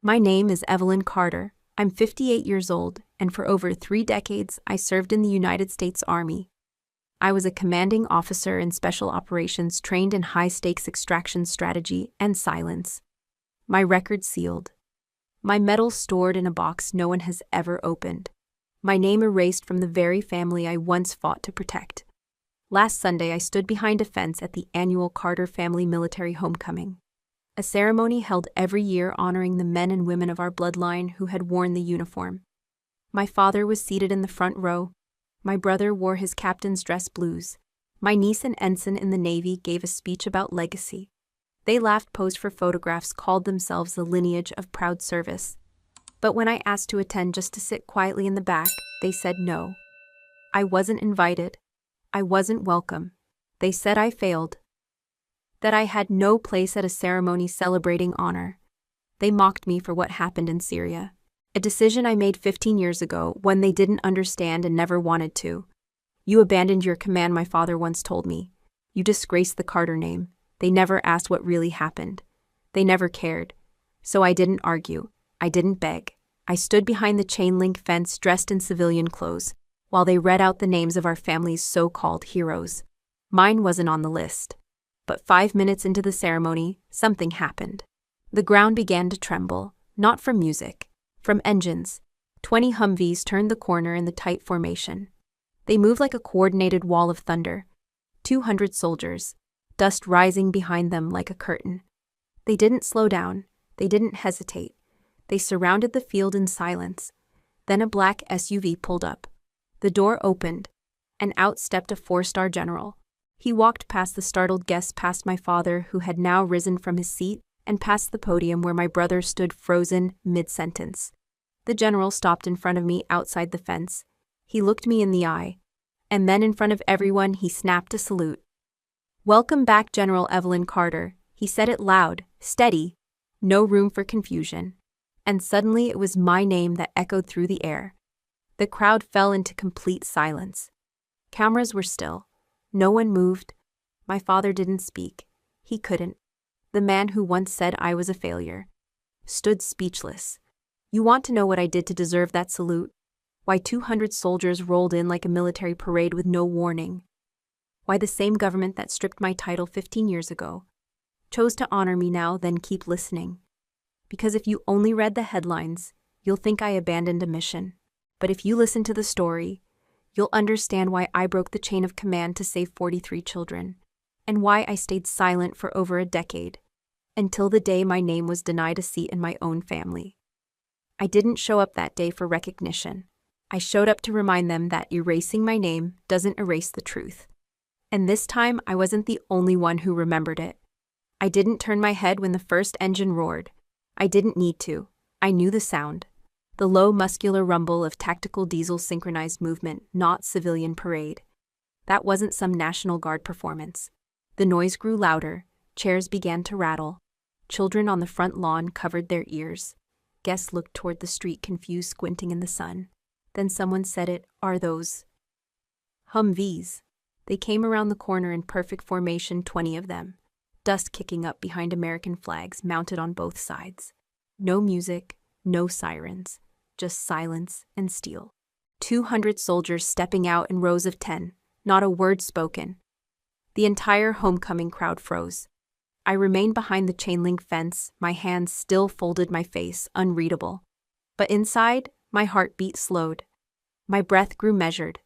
My name is Evelyn Carter. I'm 58 years old, and for over 3 decades, I served in the United States Army. I was a commanding officer in special operations trained in high-stakes extraction strategy and silence. My record sealed. My medals stored in a box no one has ever opened. My name erased from the very family I once fought to protect. Last Sunday, I stood behind a fence at the annual Carter family military homecoming, a ceremony held every year honoring the men and women of our bloodline who had worn the uniform. My father was seated in the front row. My brother wore his captain's dress blues. My niece, an ensign in the Navy, gave a speech about legacy. They laughed, posed for photographs, called themselves the lineage of proud service. But when I asked to attend just to sit quietly in the back, they said no. I wasn't invited. I wasn't welcome. They said I failed, that I had no place at a ceremony celebrating honor. They mocked me for what happened in Syria, a decision I made 15 years ago, one they didn't understand and never wanted to. You abandoned your command, my father once told me. You disgraced the Carter name. They never asked what really happened. They never cared. So I didn't argue. I didn't beg. I stood behind the chain-link fence dressed in civilian clothes, while they read out the names of our family's so-called heroes. Mine wasn't on the list. But 5 minutes into the ceremony, something happened. The ground began to tremble, not from music, from engines. 20 Humvees turned the corner in the tight formation. They moved like a coordinated wall of thunder. 200 soldiers, dust rising behind them like a curtain. They didn't slow down. They didn't hesitate. They surrounded the field in silence. Then a black SUV pulled up. The door opened, and out stepped a 4-star general. He walked past the startled guests, past my father, who had now risen from his seat, and past the podium where my brother stood frozen mid-sentence. The general stopped in front of me outside the fence. He looked me in the eye, and then in front of everyone he snapped a salute. "Welcome back, General Evelyn Carter." He said it loud, steady, no room for confusion. And suddenly it was my name that echoed through the air. The crowd fell into complete silence. Cameras were still. No one moved. My father didn't speak. He couldn't. The man who once said I was a failure stood speechless. You want to know what I did to deserve that salute? Why 200 soldiers rolled in like a military parade with no warning? Why the same government that stripped my title 15 years ago chose to honor me now, then keep listening? Because if you only read the headlines, you'll think I abandoned a mission. But if you listen to the story, you'll understand why I broke the chain of command to save 43 children, and why I stayed silent for over a decade, until the day my name was denied a seat in my own family. I didn't show up that day for recognition. I showed up to remind them that erasing my name doesn't erase the truth. And this time, I wasn't the only one who remembered it. I didn't turn my head when the first engine roared. I didn't need to. I knew the sound. The low, muscular rumble of tactical diesel synchronized movement, not civilian parade. That wasn't some National Guard performance. The noise grew louder. Chairs began to rattle. Children on the front lawn covered their ears. Guests looked toward the street, confused, squinting in the sun. Then someone said it, "Are those Humvees?" They came around the corner in perfect formation, 20 of them. Dust kicking up behind American flags mounted on both sides. No music, no sirens. Just silence and steel. 200 soldiers stepping out in rows of 10, not a word spoken. The entire homecoming crowd froze. I remained behind the chain-link fence, my hands still folded, my face unreadable. But inside, my heartbeat slowed. My breath grew measured.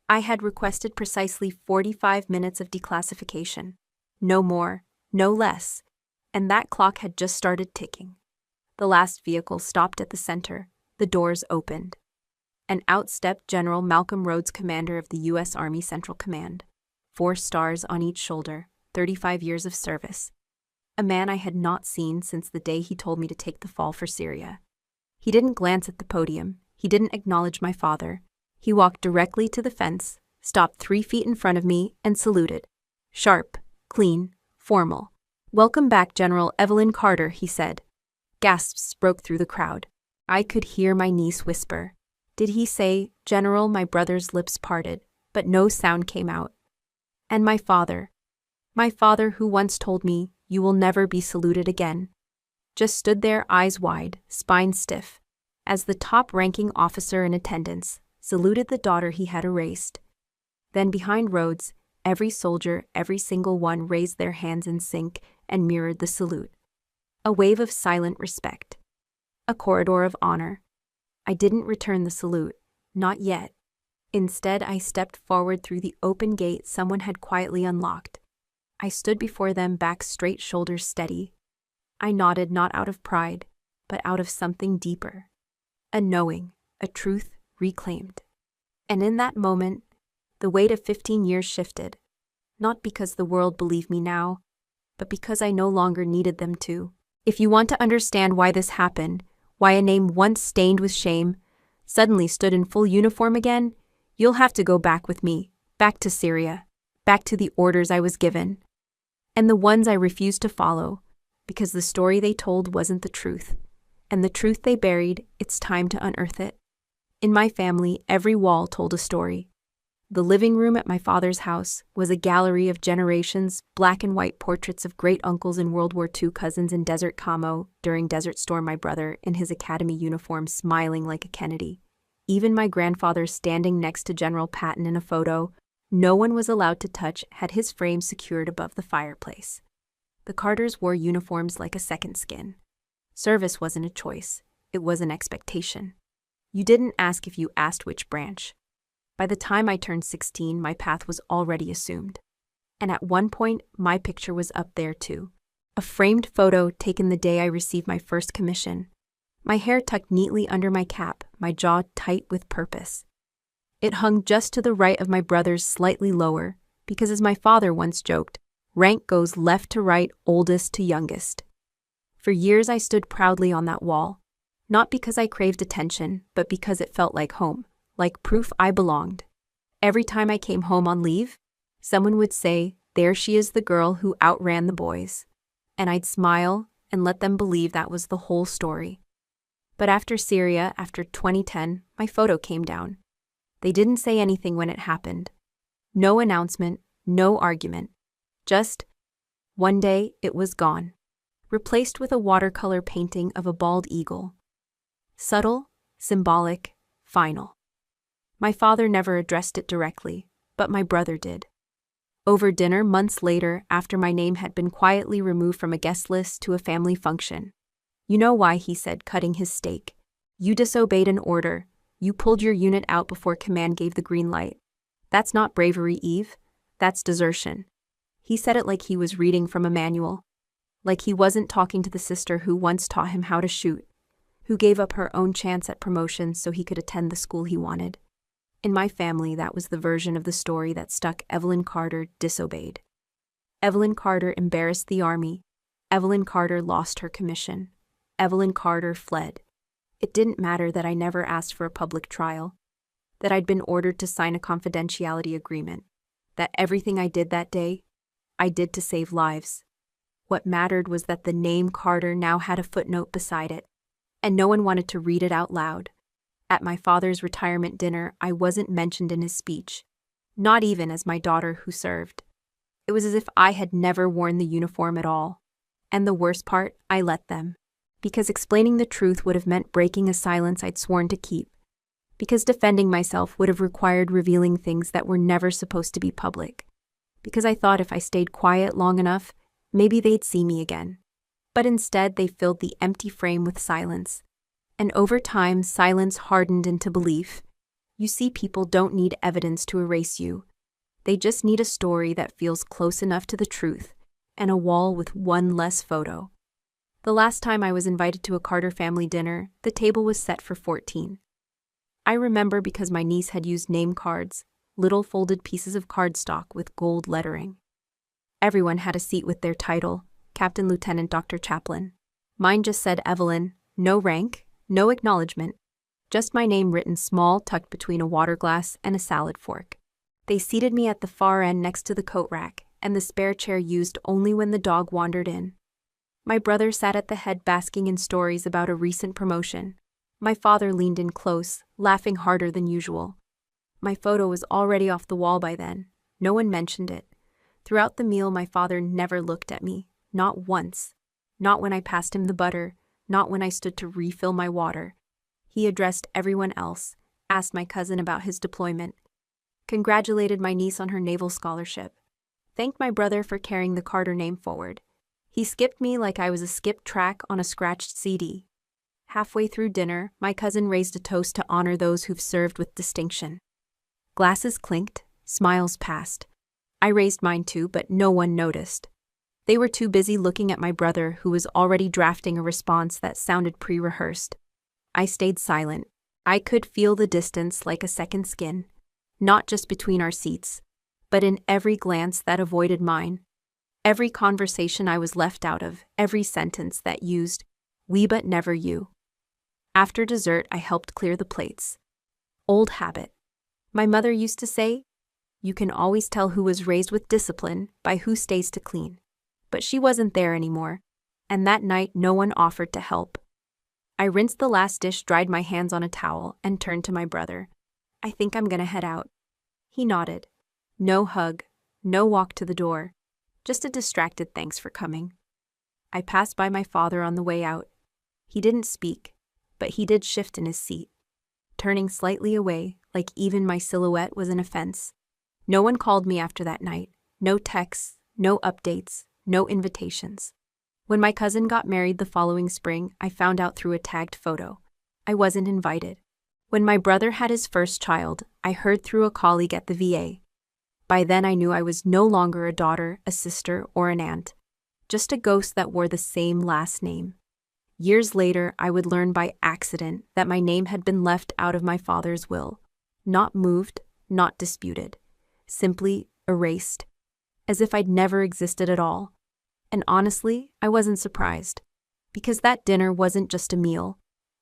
I had requested precisely 45 minutes of declassification. No more, no less. And that clock had just started ticking. The last vehicle stopped at the center. The doors opened. And out stepped General Malcolm Rhodes, commander of the U.S. Army Central Command. 4 stars on each shoulder, 35 years of service. A man I had not seen since the day he told me to take the fall for Syria. He didn't glance at the podium. He didn't acknowledge my father. He walked directly to the fence, stopped 3 feet in front of me, and saluted. Sharp, clean, formal. "Welcome back, General Evelyn Carter," he said. Gasps broke through the crowd. I could hear my niece whisper, "Did he say, General?" My brother's lips parted, but no sound came out. And my father who once told me, "You will never be saluted again." just stood there, eyes wide, spine stiff, as the top-ranking officer in attendance saluted the daughter he had erased. Then behind Rhodes, every soldier, every single one raised their hands in sync and mirrored the salute. A wave of silent respect. A corridor of honor. I didn't return the salute, not yet. Instead, I stepped forward through the open gate someone had quietly unlocked. I stood before them, back straight, shoulders steady. I nodded, not out of pride, but out of something deeper. A knowing, a truth reclaimed. And in that moment, the weight of 15 years shifted, not because the world believed me now, but because I no longer needed them to. If you want to understand why this happened, why a name once stained with shame suddenly stood in full uniform again, you'll have to go back with me, back to Syria, back to the orders I was given, and the ones I refused to follow, because the story they told wasn't the truth, and the truth they buried, it's time to unearth it. In my family, every wall told a story. The living room at my father's house was a gallery of generations, black and white portraits of great uncles in World War II, cousins in Desert Camo during Desert Storm, my brother in his academy uniform smiling like a Kennedy. Even my grandfather standing next to General Patton in a photo no one was allowed to touch had his frame secured above the fireplace. The Carters wore uniforms like a second skin. Service wasn't a choice, it was an expectation. You didn't ask if you asked which branch. By the time I turned 16, my path was already assumed. And at one point, my picture was up there too. A framed photo taken the day I received my first commission. My hair tucked neatly under my cap, my jaw tight with purpose. It hung just to the right of my brother's, slightly lower, because as my father once joked, rank goes left to right, oldest to youngest. For years I stood proudly on that wall, not because I craved attention, but because it felt like home, like proof I belonged. Every time I came home on leave, someone would say, "There she is, the girl who outran the boys." And I'd smile and let them believe that was the whole story. But after Syria, after 2010, my photo came down. They didn't say anything when it happened. No announcement, no argument. Just, one day, it was gone. Replaced with a watercolor painting of a bald eagle. Subtle, symbolic, final. My father never addressed it directly, but my brother did. Over dinner months later, after my name had been quietly removed from a guest list to a family function. "You know why," he said, cutting his steak. "You disobeyed an order. You pulled your unit out before command gave the green light. That's not bravery, Eve. That's desertion." He said it like he was reading from a manual. Like he wasn't talking to the sister who once taught him how to shoot, who gave up her own chance at promotion so he could attend the school he wanted. In my family, that was the version of the story that stuck. Evelyn Carter disobeyed. Evelyn Carter embarrassed the army. Evelyn Carter lost her commission. Evelyn Carter fled. It didn't matter that I never asked for a public trial, that I'd been ordered to sign a confidentiality agreement, that everything I did that day, I did to save lives. What mattered was that the name Carter now had a footnote beside it, and no one wanted to read it out loud. At my father's retirement dinner, I wasn't mentioned in his speech, not even as my daughter who served. It was as if I had never worn the uniform at all. And the worst part, I let them. Because explaining the truth would have meant breaking a silence I'd sworn to keep. Because defending myself would have required revealing things that were never supposed to be public. Because I thought if I stayed quiet long enough, maybe they'd see me again. But instead, they filled the empty frame with silence. And over time, silence hardened into belief. You see, people don't need evidence to erase you. They just need a story that feels close enough to the truth, and a wall with one less photo. The last time I was invited to a Carter family dinner, the table was set for 14. I remember because my niece had used name cards, little folded pieces of cardstock with gold lettering. Everyone had a seat with their title, Captain Lieutenant Dr. Chaplin. Mine just said Evelyn, no rank, no acknowledgement, just my name written small, tucked between a water glass and a salad fork. They seated me at the far end next to the coat rack, and the spare chair used only when the dog wandered in. My brother sat at the head basking in stories about a recent promotion. My father leaned in close, laughing harder than usual. My photo was already off the wall by then. No one mentioned it. Throughout the meal, my father never looked at me, not once. Not when I passed him the butter, not when I stood to refill my water. He addressed everyone else, asked my cousin about his deployment, congratulated my niece on her naval scholarship, thanked my brother for carrying the Carter name forward. He skipped me like I was a skipped track on a scratched CD. Halfway through dinner, my cousin raised a toast to honor those who've served with distinction. Glasses clinked, smiles passed. I raised mine too, but no one noticed. They were too busy looking at my brother, who was already drafting a response that sounded pre-rehearsed. I stayed silent. I could feel the distance like a second skin, not just between our seats, but in every glance that avoided mine. Every conversation I was left out of, every sentence that used, "we but never you." After dessert, I helped clear the plates. Old habit. My mother used to say, "You can always tell who was raised with discipline by who stays to clean." But she wasn't there anymore, and that night no one offered to help. I rinsed the last dish, dried my hands on a towel, and turned to my brother. "I think I'm gonna head out." He nodded. No hug, no walk to the door, just a distracted thanks for coming. I passed by my father on the way out. He didn't speak, but he did shift in his seat, turning slightly away, like even my silhouette was an offense. No one called me after that night. No texts, no updates, no invitations. When my cousin got married the following spring, I found out through a tagged photo. I wasn't invited. When my brother had his first child, I heard through a colleague at the VA. By then I knew I was no longer a daughter, a sister, or an aunt, just a ghost that wore the same last name. Years later, I would learn by accident that my name had been left out of my father's will. Not moved, not disputed. Simply erased. As if I'd never existed at all. And honestly, I wasn't surprised. Because that dinner wasn't just a meal.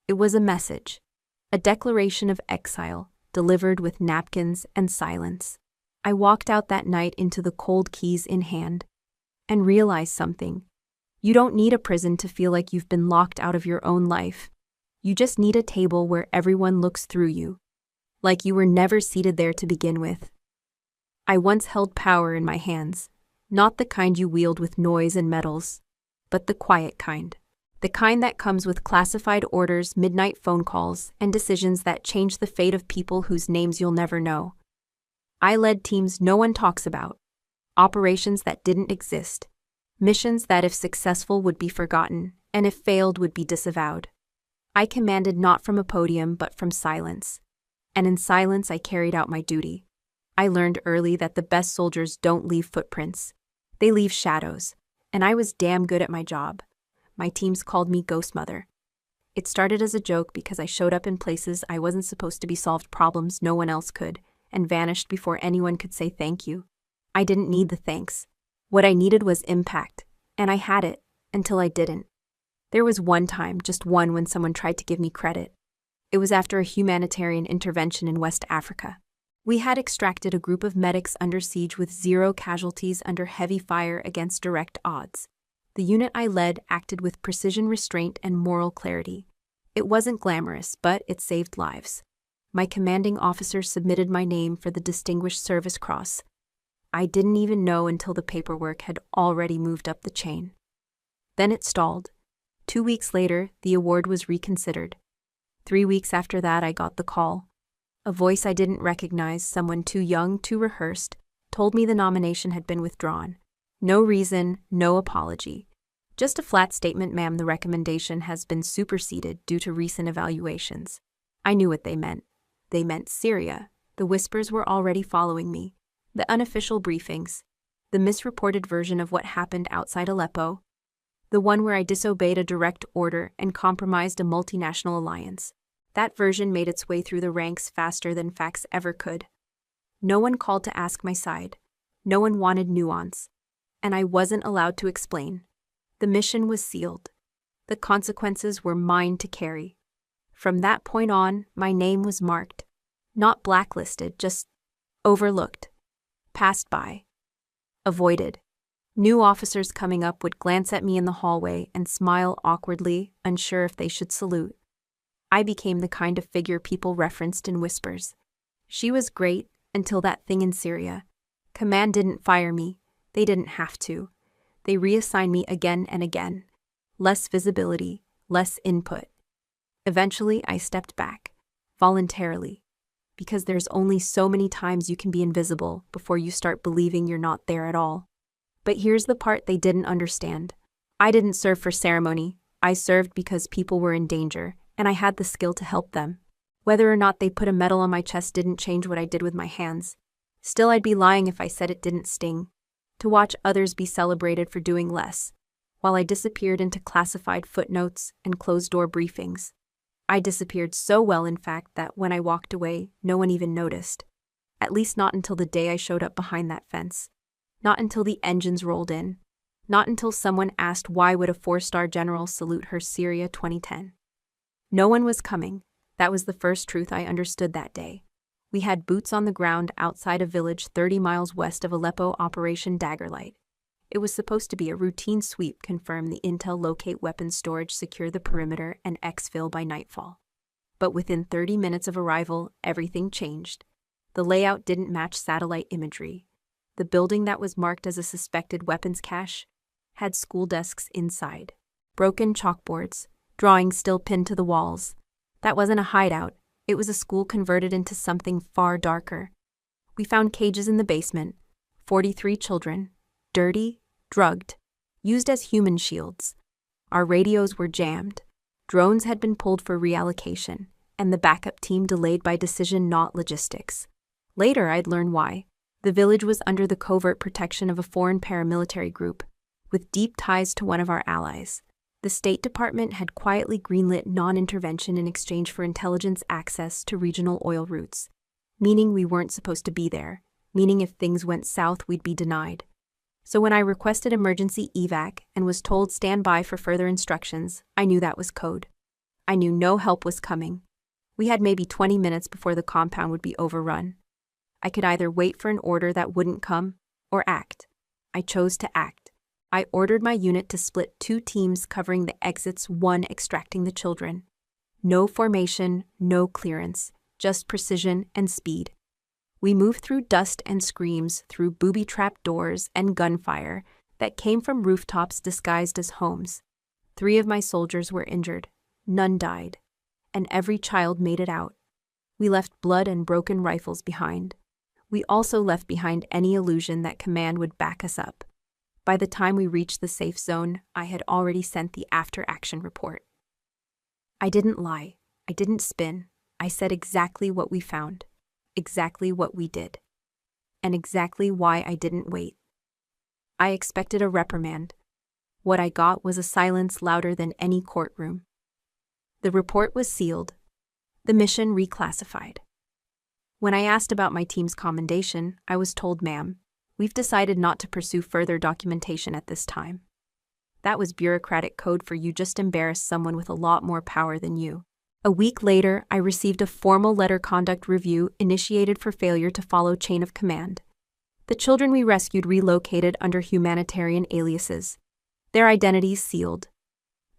It was a message. A declaration of exile, delivered with napkins and silence. I walked out that night into the cold keys in hand. And realized something. You don't need a prison to feel like you've been locked out of your own life. You just need a table where everyone looks through you. Like you were never seated there to begin with. I once held power in my hands. Not the kind you wield with noise and medals, but the quiet kind. The kind that comes with classified orders, midnight phone calls, and decisions that change the fate of people whose names you'll never know. I led teams no one talks about. Operations that didn't exist. Missions that if successful would be forgotten, and if failed would be disavowed. I commanded not from a podium but from silence. And in silence I carried out my duty. I learned early that the best soldiers don't leave footprints. They leave shadows, and I was damn good at my job. My teams called me Ghost Mother. It started as a joke because I showed up in places I wasn't supposed to be, solved problems no one else could, and vanished before anyone could say thank you. I didn't need the thanks. What I needed was impact, and I had it, until I didn't. There was one time, just one, when someone tried to give me credit. It was after a humanitarian intervention in West Africa. We had extracted a group of medics under siege with 0 casualties under heavy fire against direct odds. The unit I led acted with precision, restraint, and moral clarity. It wasn't glamorous, but it saved lives. My commanding officer submitted my name for the Distinguished Service Cross. I didn't even know until the paperwork had already moved up the chain. Then it stalled. 2 weeks later, the award was reconsidered. 3 weeks after that, I got the call. A voice I didn't recognize, someone too young, too rehearsed, told me the nomination had been withdrawn. No reason, no apology. Just a flat statement, "Ma'am, the recommendation has been superseded due to recent evaluations." I knew what they meant. They meant Syria. The whispers were already following me. The unofficial briefings. The misreported version of what happened outside Aleppo. The one where I disobeyed a direct order and compromised a multinational alliance. That version made its way through the ranks faster than facts ever could. No one called to ask my side. No one wanted nuance. And I wasn't allowed to explain. The mission was sealed. The consequences were mine to carry. From that point on, my name was marked. Not blacklisted, just overlooked. Passed by. Avoided. New officers coming up would glance at me in the hallway and smile awkwardly, unsure if they should salute. I became the kind of figure people referenced in whispers. She was great until that thing in Syria. Command didn't fire me. They didn't have to. They reassigned me again and again. Less visibility, less input. Eventually, I stepped back, voluntarily, because there's only so many times you can be invisible before you start believing you're not there at all. But here's the part they didn't understand. I didn't serve for ceremony. I served because people were in danger, and I had the skill to help them. Whether or not they put a medal on my chest didn't change what I did with my hands. Still, I'd be lying if I said it didn't sting. To watch others be celebrated for doing less, while I disappeared into classified footnotes and closed-door briefings. I disappeared so well, in fact, that when I walked away, no one even noticed. At least not until the day I showed up behind that fence. Not until the engines rolled in. Not until someone asked why would a 4-star general salute her Syria 2010. No one was coming. That was the first truth I understood that day. We had boots on the ground outside a village 30 miles west of Aleppo, Operation Daggerlight. It was supposed to be a routine sweep, confirm the intel, locate weapons storage, secure the perimeter, and exfil by nightfall. But within 30 minutes of arrival, everything changed. The layout didn't match satellite imagery. The building that was marked as a suspected weapons cache had school desks inside, broken chalkboards, drawings still pinned to the walls. That wasn't a hideout. It was a school converted into something far darker. We found cages in the basement, 43 children, dirty, drugged, used as human shields. Our radios were jammed. Drones had been pulled for reallocation, and the backup team delayed by decision, not logistics. Later, I'd learn why. The village was under the covert protection of a foreign paramilitary group, with deep ties to one of our allies. The State Department had quietly greenlit non-intervention in exchange for intelligence access to regional oil routes, meaning we weren't supposed to be there, meaning if things went south we'd be denied. So when I requested emergency evac and was told stand by for further instructions, I knew that was code. I knew no help was coming. We had maybe 20 minutes before the compound would be overrun. I could either wait for an order that wouldn't come, or act. I chose to act. I ordered my unit to split 2 teams covering the exits, 1 extracting the children. No formation, no clearance, just precision and speed. We moved through dust and screams, through booby-trapped doors and gunfire that came from rooftops disguised as homes. 3 of my soldiers were injured. None died. And every child made it out. We left blood and broken rifles behind. We also left behind any illusion that command would back us up. By the time we reached the safe zone, I had already sent the after-action report. I didn't lie. I didn't spin. I said exactly what we found, exactly what we did, and exactly why I didn't wait. I expected a reprimand. What I got was a silence louder than any courtroom. The report was sealed, the mission reclassified. When I asked about my team's commendation, I was told, "Ma'am, we've decided not to pursue further documentation at this time." That was bureaucratic code for you just embarrassed someone with a lot more power than you. A week later, I received a formal letter conduct review initiated for failure to follow chain of command. The children we rescued relocated under humanitarian aliases, their identities sealed,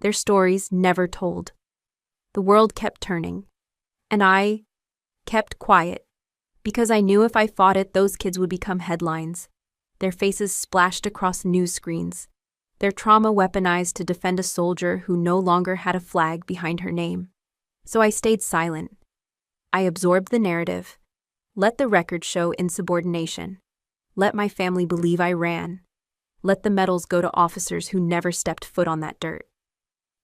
their stories never told. The world kept turning, and I kept quiet. Because I knew if I fought it, those kids would become headlines. Their faces splashed across news screens. Their trauma weaponized to defend a soldier who no longer had a flag behind her name. So I stayed silent. I absorbed the narrative. Let the record show insubordination. Let my family believe I ran. Let the medals go to officers who never stepped foot on that dirt.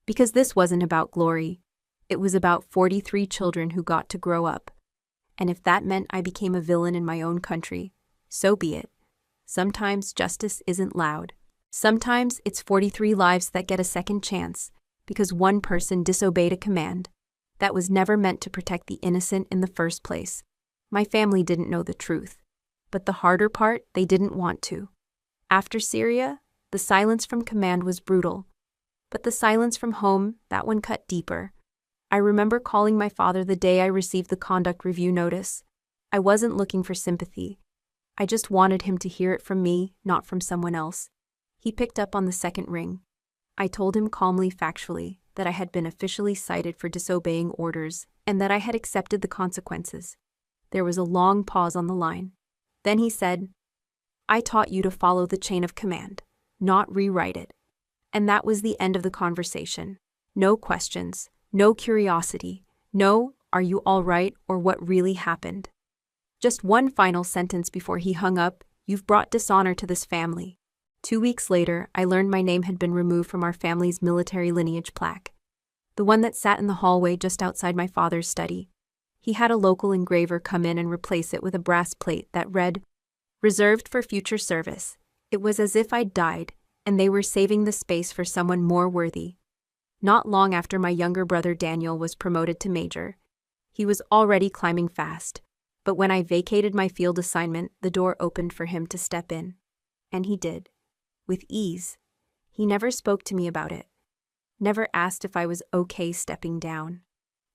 Because this wasn't about glory. It was about 43 children who got to grow up. And if that meant I became a villain in my own country, so be it. Sometimes justice isn't loud. Sometimes it's 43 lives that get a second chance because one person disobeyed a command that was never meant to protect the innocent in the first place. My family didn't know the truth, but the harder part, they didn't want to. After Syria, the silence from command was brutal, but the silence from home, that one cut deeper. I remember calling my father the day I received the conduct review notice. I wasn't looking for sympathy. I just wanted him to hear it from me, not from someone else. He picked up on the second ring. I told him calmly, factually, that I had been officially cited for disobeying orders and that I had accepted the consequences. There was a long pause on the line. Then he said, "I taught you to follow the chain of command, not rewrite it. And that was the end of the conversation. No questions, no curiosity, no, are you all right, or what really happened. Just one final sentence before he hung up: you've brought dishonor to this family. 2 weeks later, I learned my name had been removed from our family's military lineage plaque, the one that sat in the hallway just outside my father's study. He had a local engraver come in and replace it with a brass plate that read, "Reserved for future service." It was as if I'd died, and they were saving the space for someone more worthy. Not long after my younger brother Daniel was promoted to major. He was already climbing fast, but when I vacated my field assignment, the door opened for him to step in. And he did. With ease. He never spoke to me about it. Never asked if I was okay stepping down.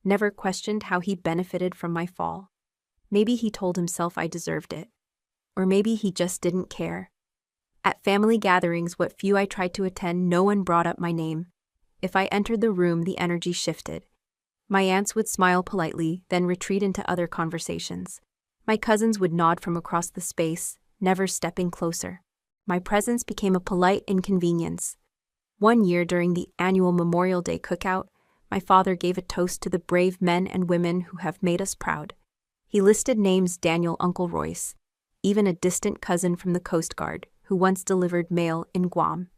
Never questioned how he benefited from my fall. Maybe he told himself I deserved it. Or maybe he just didn't care. At family gatherings, what few I tried to attend, no one brought up my name. If I entered the room, the energy shifted. My aunts would smile politely, then retreat into other conversations. My cousins would nod from across the space, never stepping closer. My presence became a polite inconvenience. One year during the annual Memorial Day cookout, my father gave a toast to the brave men and women who have made us proud. He listed names: Daniel Uncle Royce, even a distant cousin from the Coast Guard who once delivered mail in Guam.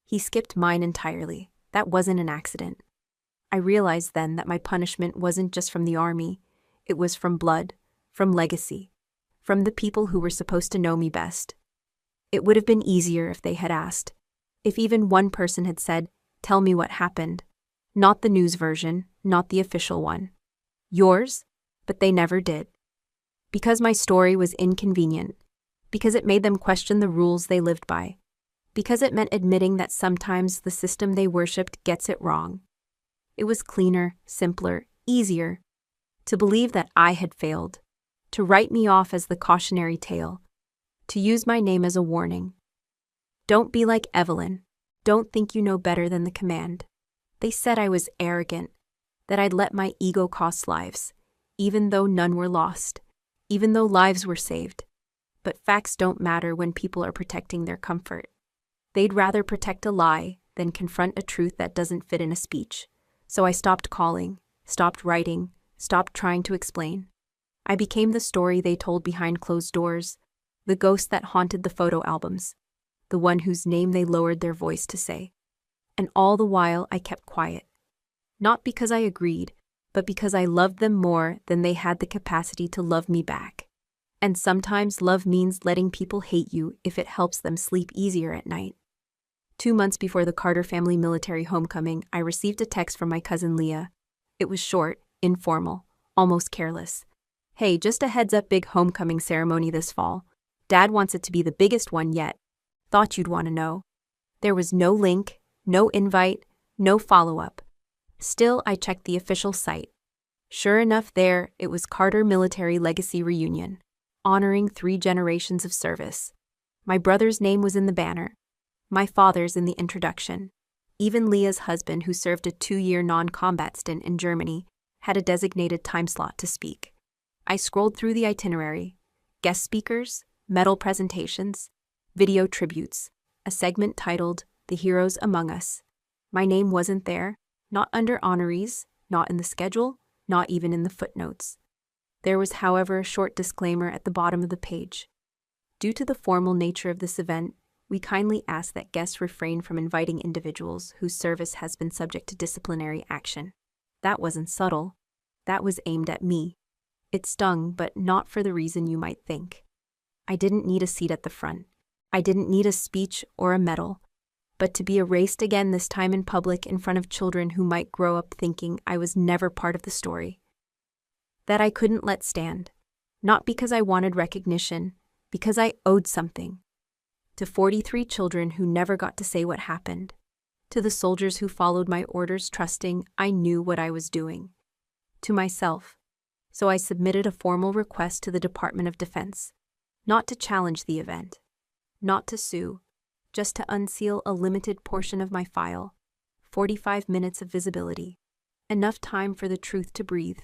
He skipped mine entirely. That wasn't an accident. I realized then that my punishment wasn't just from the army. It was from blood, from legacy, from the people who were supposed to know me best. It would have been easier if they had asked. If even one person had said, "Tell me what happened." Not the news version, not the official one. Yours? But they never did. Because my story was inconvenient. Because it made them question the rules they lived by. Because it meant admitting that sometimes the system they worshipped gets it wrong. It was cleaner, simpler, easier to believe that I had failed, to write me off as the cautionary tale, to use my name as a warning. Don't be like Evelyn. Don't think you know better than the command. They said I was arrogant, that I'd let my ego cost lives, even though none were lost, even though lives were saved. But facts don't matter when people are protecting their comfort. They'd rather protect a lie than confront a truth that doesn't fit in a speech. So I stopped calling, stopped writing, stopped trying to explain. I became the story they told behind closed doors, the ghost that haunted the photo albums, the one whose name they lowered their voice to say. And all the while I kept quiet. Not because I agreed, but because I loved them more than they had the capacity to love me back. And sometimes love means letting people hate you if it helps them sleep easier at night. 2 months before the Carter family military homecoming, I received a text from my cousin Leah. It was short, informal, almost careless. "Hey, just a heads up, big homecoming ceremony this fall. Dad wants it to be the biggest one yet. Thought you'd want to know." There was no link, no invite, no follow-up. Still, I checked the official site. Sure enough, there, it was Carter Military Legacy Reunion, honoring 3 generations of service. My brother's name was in the banner. My father's in the introduction. Even Leah's husband, who served a 2-year non-combat stint in Germany, had a designated time slot to speak. I scrolled through the itinerary. Guest speakers, medal presentations, video tributes, a segment titled "The Heroes Among Us." My name wasn't there, not under honorees, not in the schedule, not even in the footnotes. There was, however, a short disclaimer at the bottom of the page. Due to the formal nature of this event, we kindly ask that guests refrain from inviting individuals whose service has been subject to disciplinary action. That wasn't subtle. That was aimed at me. It stung, but not for the reason you might think. I didn't need a seat at the front. I didn't need a speech or a medal. But to be erased again, this time in public in front of children who might grow up thinking I was never part of the story. That I couldn't let stand. Not because I wanted recognition, because I owed something. To 43 children who never got to say what happened. To the soldiers who followed my orders trusting I knew what I was doing. To myself. So I submitted a formal request to the Department of Defense. Not to challenge the event. Not to sue. Just to unseal a limited portion of my file. 45 minutes of visibility. Enough time for the truth to breathe.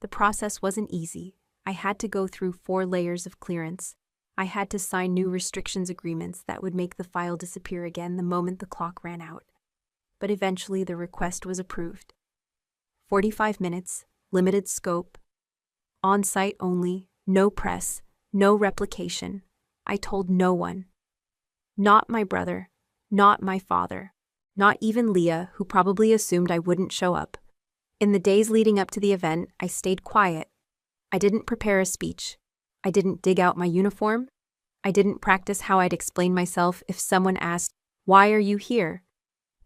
The process wasn't easy. I had to go through 4 layers of clearance. I had to sign new restrictions agreements that would make the file disappear again the moment the clock ran out. but eventually the request was approved. 45 minutes, limited scope, on-site only, no press, no replication. I told no one. Not my brother, not my father, not even Leah, who probably assumed I wouldn't show up. In the days leading up to the event, I stayed quiet. I didn't prepare a speech. I didn't dig out my uniform. I didn't practice how I'd explain myself if someone asked, "Why are you here?"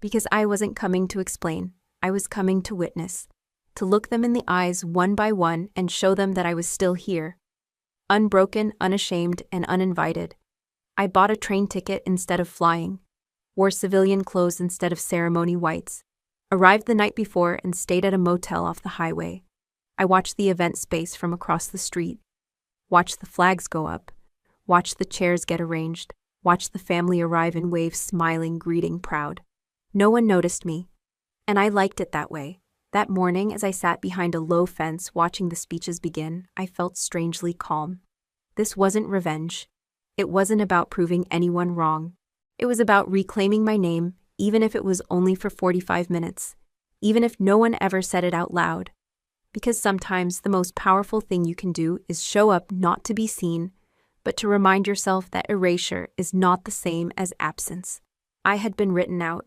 Because I wasn't coming to explain. I was coming to witness, to look them in the eyes one by one and show them that I was still here. Unbroken, unashamed, and uninvited. I bought a train ticket instead of flying, wore civilian clothes instead of ceremony whites, arrived the night before and stayed at a motel off the highway. I watched the event space from across the street, watched the flags go up, watched the chairs get arranged, watched the family arrive in waves, smiling, greeting, proud. No one noticed me, and I liked it that way. That morning, as I sat behind a low fence watching the speeches begin, I felt strangely calm. This wasn't revenge. It wasn't about proving anyone wrong. It was about reclaiming my name, even if it was only for 45 minutes, even if no one ever said it out loud. Because sometimes the most powerful thing you can do is show up not to be seen, but to remind yourself that erasure is not the same as absence. I had been written out,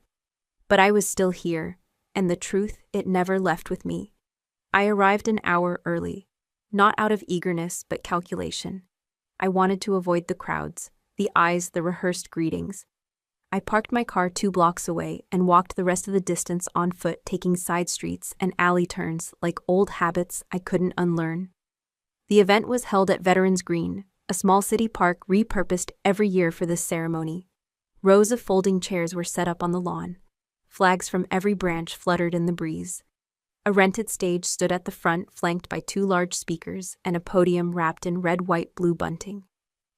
but I was still here, and the truth, it never left with me. I arrived an hour early, not out of eagerness but calculation. I wanted to avoid the crowds, the eyes, the rehearsed greetings. I parked my car 2 blocks away and walked the rest of the distance on foot, taking side streets and alley turns like old habits I couldn't unlearn. The event was held at Veterans Green, a small city park repurposed every year for this ceremony. Rows of folding chairs were set up on the lawn. Flags from every branch fluttered in the breeze. A rented stage stood at the front, flanked by 2 large speakers and a podium wrapped in red, white, blue bunting.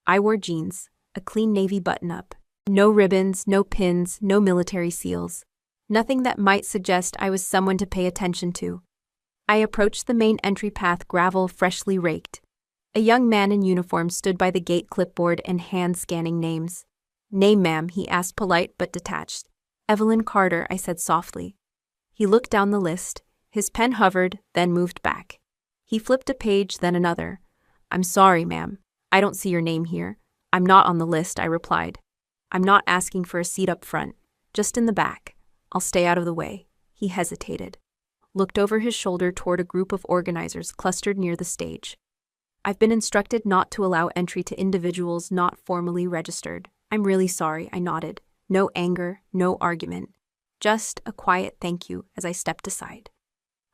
I wore jeans, a clean navy button-up. No ribbons, no pins, no military seals. Nothing that might suggest I was someone to pay attention to. I approached the main entry path, gravel freshly raked. A young man in uniform stood by the gate, clipboard and hand scanning names. "Name, ma'am," he asked, polite but detached. "Evelyn Carter," I said softly. He looked down the list. His pen hovered, then moved back. He flipped a page, then another. "I'm sorry, ma'am. I don't see your name here." "I'm not on the list," I replied. "I'm not asking for a seat up front, just in the back. I'll stay out of the way." He hesitated, looked over his shoulder toward a group of organizers clustered near the stage. "I've been instructed not to allow entry to individuals not formally registered." "I'm really sorry," I nodded. No anger, no argument. Just a quiet thank you as I stepped aside.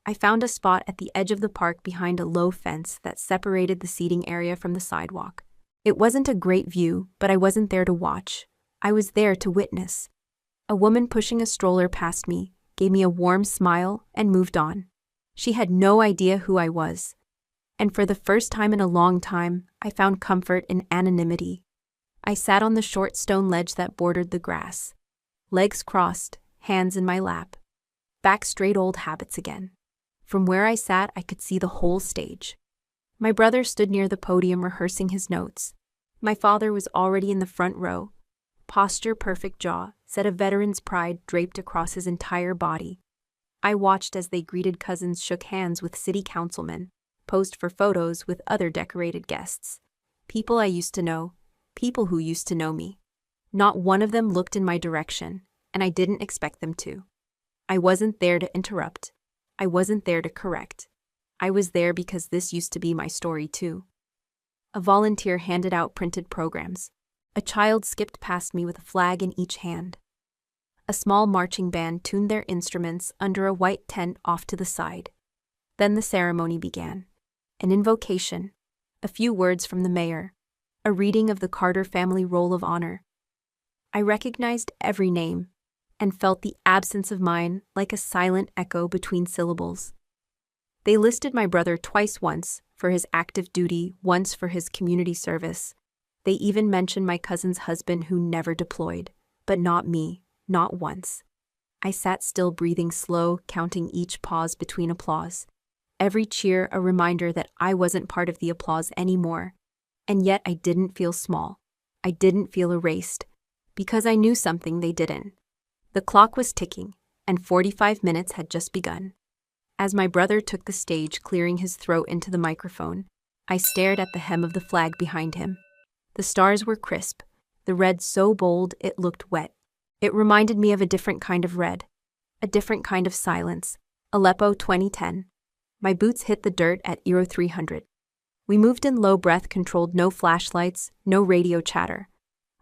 I found a spot at the edge of the park behind a low fence that separated the seating area from the sidewalk. It wasn't a great view, but I wasn't there to watch. I was there to witness. A woman pushing a stroller past me, gave me a warm smile, and moved on. She had no idea who I was. And for the first time in a long time, I found comfort in anonymity. I sat on the short stone ledge that bordered the grass. Legs crossed, hands in my lap. Back straight, old habits again. From where I sat, I could see the whole stage. My brother stood near the podium rehearsing his notes. My father was already in the front row. Posture, perfect jaw, set of veteran's pride draped across his entire body. I watched as they greeted cousins, shook hands with city councilmen, posed for photos with other decorated guests. People I used to know, people who used to know me. Not one of them looked in my direction, and I didn't expect them to. I wasn't there to interrupt. I wasn't there to correct. I was there because this used to be my story too. A volunteer handed out printed programs. A child skipped past me with a flag in each hand. A small marching band tuned their instruments under a white tent off to the side. Then the ceremony began. An invocation, a few words from the mayor, a reading of the Carter family roll of honor. I recognized every name and felt the absence of mine like a silent echo between syllables. They listed my brother twice, once for his active duty, once for his community service. They even mentioned my cousin's husband who never deployed, but not me, not once. I sat still, breathing slow, counting each pause between applause. Every cheer a reminder that I wasn't part of the applause anymore. And yet I didn't feel small. I didn't feel erased, because I knew something they didn't. The clock was ticking, and 45 minutes had just begun. As my brother took the stage, clearing his throat into the microphone, I stared at the hem of the flag behind him. The stars were crisp, the red so bold it looked wet. It reminded me of a different kind of red, a different kind of silence. Aleppo 2010. My boots hit the dirt at Euro 300. We moved in low breath controlled, no flashlights, no radio chatter.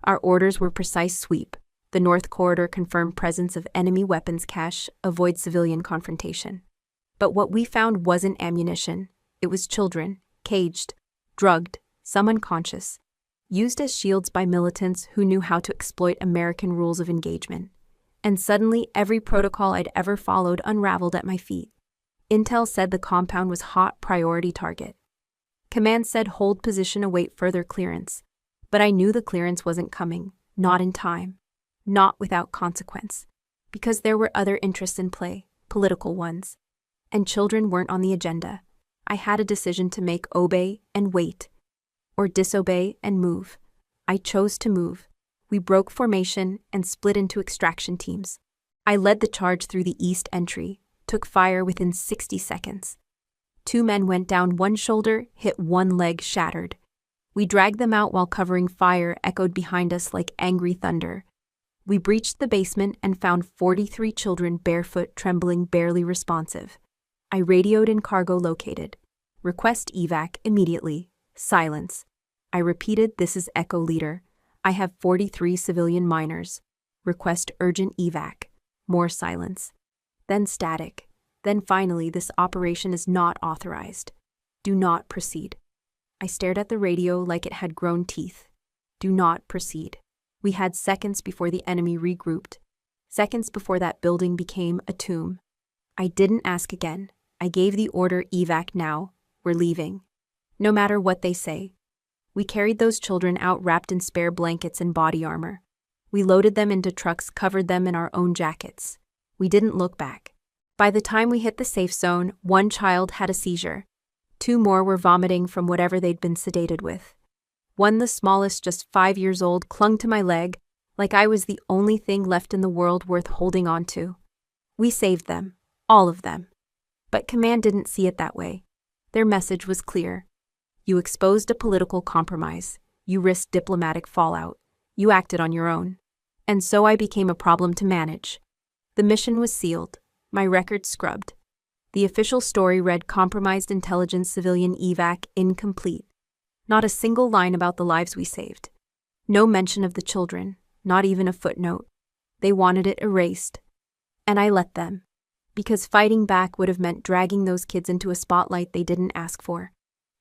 Our orders were precise sweep. The North Corridor confirmed presence of enemy weapons cache, avoid civilian confrontation. But what we found wasn't ammunition. It was children, caged, drugged, some unconscious, used as shields by militants who knew how to exploit American rules of engagement. And suddenly, every protocol I'd ever followed unraveled at my feet. Intel said the compound was hot priority target. Command said hold position, await further clearance. But I knew the clearance wasn't coming, not in time, not without consequence, because there were other interests in play, political ones. And children weren't on the agenda. I had a decision to make: obey and wait, or disobey and move. I chose to move. We broke formation and split into extraction teams. I led the charge through the east entry, took fire within 60 seconds. 2 men went down, one shoulder hit, one leg shattered. We dragged them out while covering fire echoed behind us like angry thunder. We breached the basement and found 43 children barefoot, trembling, barely responsive. I radioed in cargo located. Request evac immediately. Silence. I repeated, this is Echo Leader. I have 43 civilian minors. Request urgent evac. More silence. Then static. Then finally, this operation is not authorized. Do not proceed. I stared at the radio like it had grown teeth. Do not proceed. We had seconds before the enemy regrouped. Seconds before that building became a tomb. I didn't ask again. I gave the order, evac now. We're leaving. No matter what they say. We carried those children out wrapped in spare blankets and body armor. We loaded them into trucks, covered them in our own jackets. We didn't look back. By the time we hit the safe zone, 1 child had a seizure. 2 more were vomiting from whatever they'd been sedated with. 1, the smallest, just 5 years old, clung to my leg like I was the only thing left in the world worth holding on to. We saved them, all of them. But Command didn't see it that way. Their message was clear. You exposed a political compromise. You risked diplomatic fallout. You acted on your own. And so I became a problem to manage. The mission was sealed. My record scrubbed. The official story read: compromised intelligence, civilian evac incomplete. Not a single line about the lives we saved. No mention of the children, not even a footnote. They wanted it erased. And I let them. Because fighting back would have meant dragging those kids into a spotlight they didn't ask for.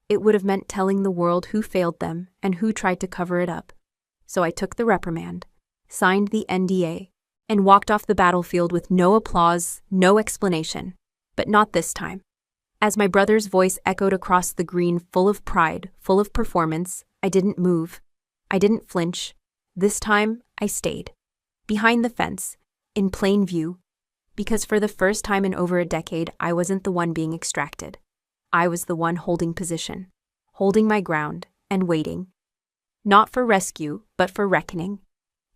It would have meant telling the world who failed them and who tried to cover it up. So I took the reprimand, signed the NDA, and walked off the battlefield with no applause, no explanation. But not this time. As my brother's voice echoed across the green, full of pride, full of performance, I didn't move. I didn't flinch. This time, I stayed. Behind the fence, in plain view. Because for the first time in over a decade, I wasn't the one being extracted. I was the one holding position, holding my ground, and waiting. Not for rescue, but for reckoning.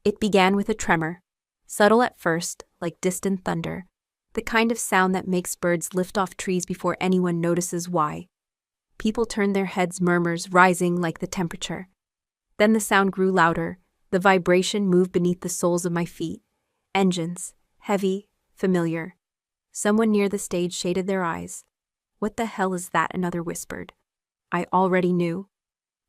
It began with a tremor. Subtle at first, like distant thunder. The kind of sound that makes birds lift off trees before anyone notices why. People turned their heads, murmurs rising like the temperature. Then the sound grew louder. The vibration moved beneath the soles of my feet. Engines, heavy, familiar. Someone near the stage shaded their eyes. What the hell is that? Another whispered. I already knew.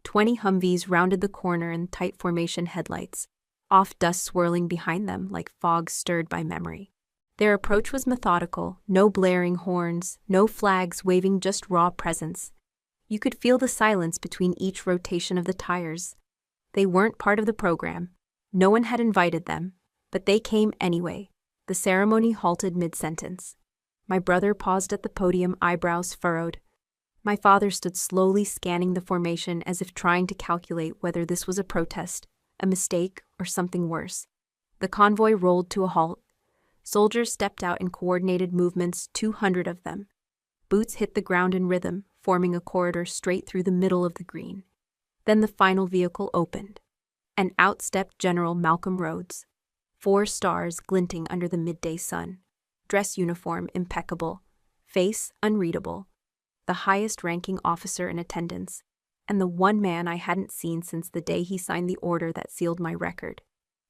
20 Humvees rounded the corner in tight formation, headlights, off dust swirling behind them like fog stirred by memory. Their approach was methodical, no blaring horns, no flags waving, just raw presence. You could feel the silence between each rotation of the tires. They weren't part of the program. No one had invited them, but they came anyway. The ceremony halted mid-sentence. My brother paused at the podium, eyebrows furrowed. My father stood slowly scanning the formation as if trying to calculate whether this was a protest, a mistake, or something worse. The convoy rolled to a halt. Soldiers stepped out in coordinated movements, 200 of them. Boots hit the ground in rhythm, forming a corridor straight through the middle of the green. Then the final vehicle opened. And out stepped General Malcolm Rhodes. 4 stars glinting under the midday sun. dress uniform impeccable, face unreadable, the highest-ranking officer in attendance, and the one man I hadn't seen since the day he signed the order that sealed my record.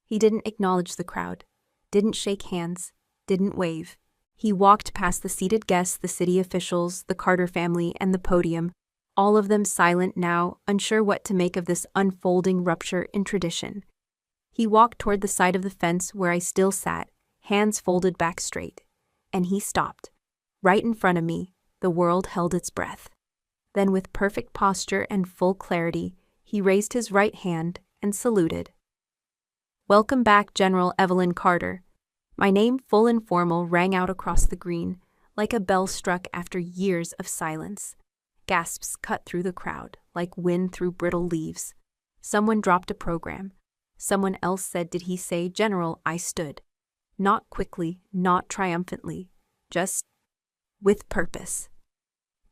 He didn't acknowledge the crowd, didn't shake hands, didn't wave. He walked past the seated guests, the city officials, the Carter family, and the podium, all of them silent now, unsure what to make of this unfolding rupture in tradition. He walked toward the side of the fence where I still sat, hands folded back straight. And he stopped. Right in front of me, the world held its breath. Then with perfect posture and full clarity, he raised his right hand and saluted. "Welcome back, General Evelyn Carter." My name, full and formal, rang out across the green, like a bell struck after years of silence. Gasps cut through the crowd, like wind through brittle leaves. Someone dropped a program. Someone else said, "Did he say General?" I stood. Not quickly, not triumphantly, just with purpose.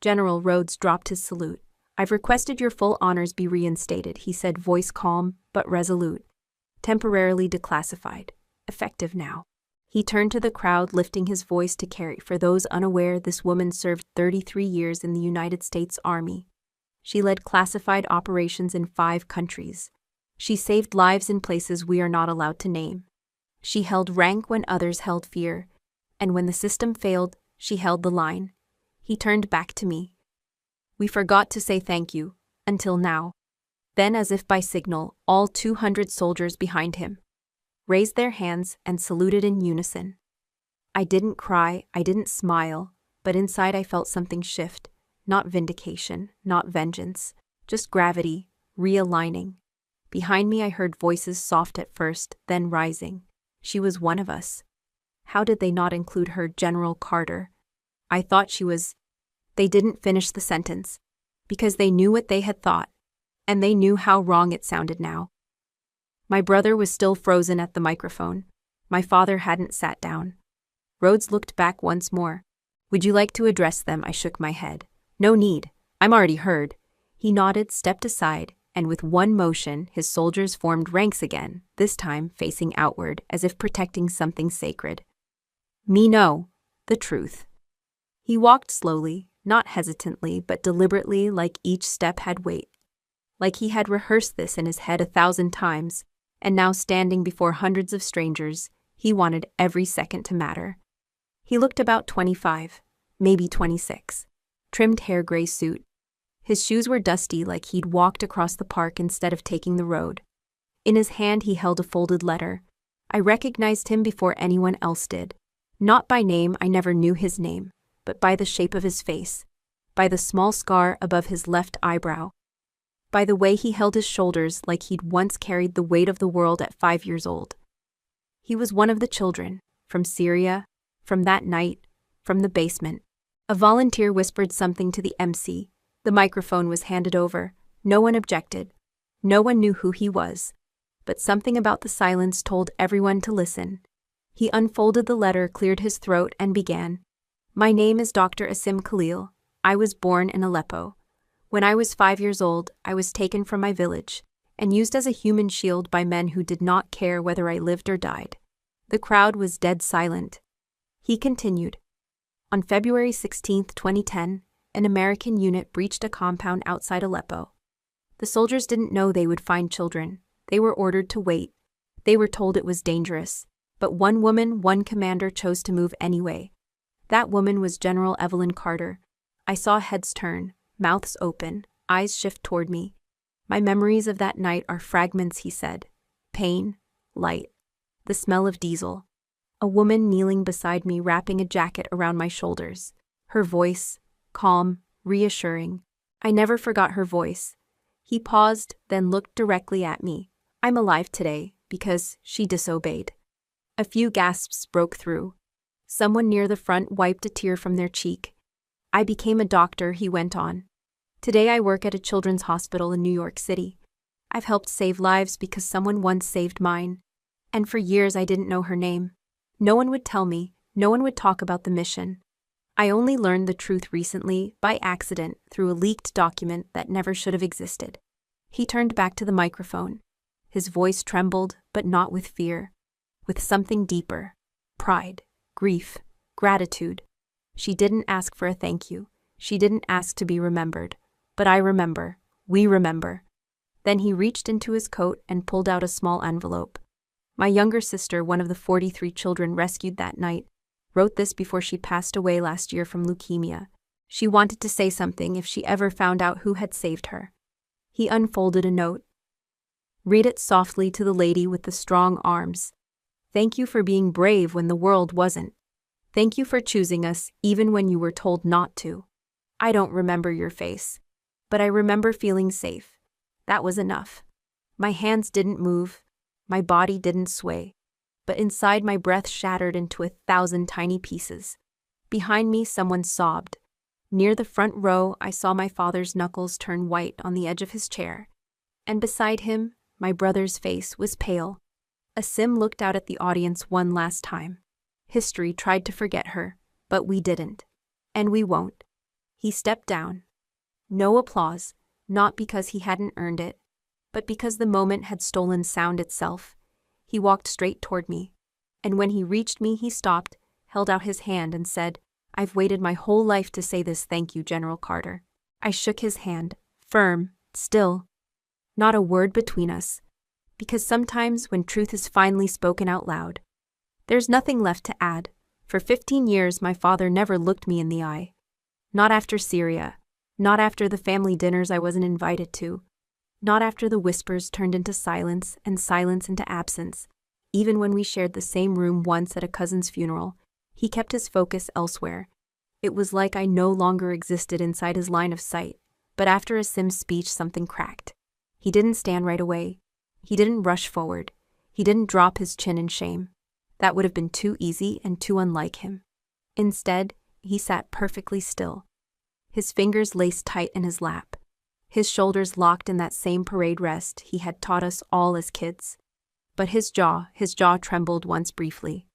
General Rhodes dropped his salute. "I've requested your full honors be reinstated," he said, voice calm but resolute. "Temporarily declassified. Effective now." He turned to the crowd, lifting his voice to carry. For those unaware, this woman served 33 years in the United States Army. She led classified operations in 5 countries. She saved lives in places we are not allowed to name. She held rank when others held fear, and when the system failed, she held the line. He turned back to me. "We forgot to say thank you, until now." Then, as if by signal, all 200 soldiers behind him raised their hands and saluted in unison. I didn't cry, I didn't smile, but inside I felt something shift. Not vindication, not vengeance, just gravity, realigning. Behind me I heard voices, soft at first, then rising. She was one of us. How did they not include her, General Carter? I thought she was. They didn't finish the sentence, because they knew what they had thought, and they knew how wrong it sounded now. My brother was still frozen at the microphone. My father hadn't sat down. Rhodes looked back once more. "Would you like to address them?" I shook my head. "No need. I'm already heard." He nodded, stepped aside, and with one motion, his soldiers formed ranks again, this time facing outward, as if protecting something sacred. "Me no. The truth." He walked slowly, not hesitantly, but deliberately, like each step had weight. Like he had rehearsed this in his head 1,000 times, and now standing before hundreds of strangers, he wanted every second to matter. He looked about 25, maybe 26. Trimmed hair, gray suit. His shoes were dusty, like he'd walked across the park instead of taking the road. In his hand he held a folded letter. I recognized him before anyone else did. Not by name, I never knew his name, but by the shape of his face, by the small scar above his left eyebrow, by the way he held his shoulders like he'd once carried the weight of the world at 5 years old. He was one of the children, from Syria, from that night, from the basement. A volunteer whispered something to the MC. The microphone was handed over. No one objected. No one knew who he was. But something about the silence told everyone to listen. He unfolded the letter, cleared his throat, and began. "My name is Dr. Asim Khalil. I was born in Aleppo. When I was 5 years old, I was taken from my village and used as a human shield by men who did not care whether I lived or died." The crowd was dead silent. He continued. "On February 16, 2010, an American unit breached a compound outside Aleppo. The soldiers didn't know they would find children. They were ordered to wait. They were told it was dangerous. But one woman, one commander chose to move anyway. That woman was General Evelyn Carter. I saw heads turn, mouths open, eyes shift toward me. My memories of that night are fragments," he said. "Pain, light, the smell of diesel. A woman kneeling beside me, wrapping a jacket around my shoulders. Her voice, calm, reassuring. I never forgot her voice." He paused, then looked directly at me. "I'm alive today because she disobeyed." A few gasps broke through. Someone near the front wiped a tear from their cheek. "I became a doctor," he went on. "Today I work at a children's hospital in New York City. I've helped save lives because someone once saved mine. And for years I didn't know her name. No one would tell me, no one would talk about the mission. I only learned the truth recently, by accident, through a leaked document that never should have existed." He turned back to the microphone. His voice trembled, but not with fear. With something deeper. Pride, grief, Gratitude. She didn't ask for a thank you. She didn't ask to be remembered. But I remember. We remember. Then he reached into his coat and pulled out a small envelope. My younger sister, one of the 43 children rescued that night, wrote this before she passed away last year from leukemia. She wanted to say something if she ever found out who had saved her. He unfolded a note. Read it softly to the lady with the strong arms. Thank you for being brave when the world wasn't. Thank you for choosing us even when you were told not to. I don't remember your face, but I remember feeling safe. That was enough. My hands didn't move, my body didn't sway, but inside my breath shattered into 1,000 tiny pieces. Behind me, someone sobbed. Near the front row, I saw my father's knuckles turn white on the edge of his chair, and beside him, my brother's face was pale. Asim looked out at the audience one last time. History tried to forget her, but we didn't. And we won't. He stepped down. No applause, not because he hadn't earned it, but because the moment had stolen sound itself. He walked straight toward me, and when he reached me, he stopped, held out his hand and said, I've waited my whole life to say this thank you, General Carter. I shook his hand, firm, still. Not a word between us, because sometimes when truth is finally spoken out loud, there's nothing left to add. For 15 years, my father never looked me in the eye. Not after Syria, not after the family dinners I wasn't invited to, not after the whispers turned into silence and silence into absence. Even when we shared the same room once at a cousin's funeral, he kept his focus elsewhere. It was like I no longer existed inside his line of sight. But after Asim's speech, something cracked. He didn't stand right away. He didn't rush forward. He didn't drop his chin in shame. That would have been too easy and too unlike him. Instead, he sat perfectly still. His fingers laced tight in his lap. His shoulders locked in that same parade rest he had taught us all as kids. But his jaw trembled once briefly.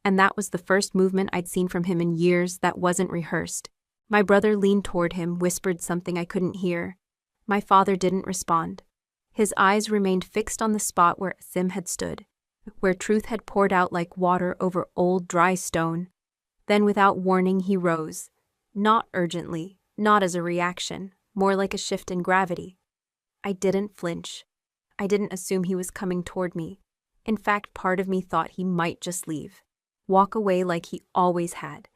And that was the first movement I'd seen from him in years that wasn't rehearsed. My brother leaned toward him, whispered something I couldn't hear. My father didn't respond. His eyes remained fixed on the spot where Asim had stood, where truth had poured out like water over old dry stone. Then without warning he rose. Not urgently, not as a reaction, more like a shift in gravity. I didn't flinch. I didn't assume he was coming toward me. In fact, part of me thought he might just leave. Walk away like he always had.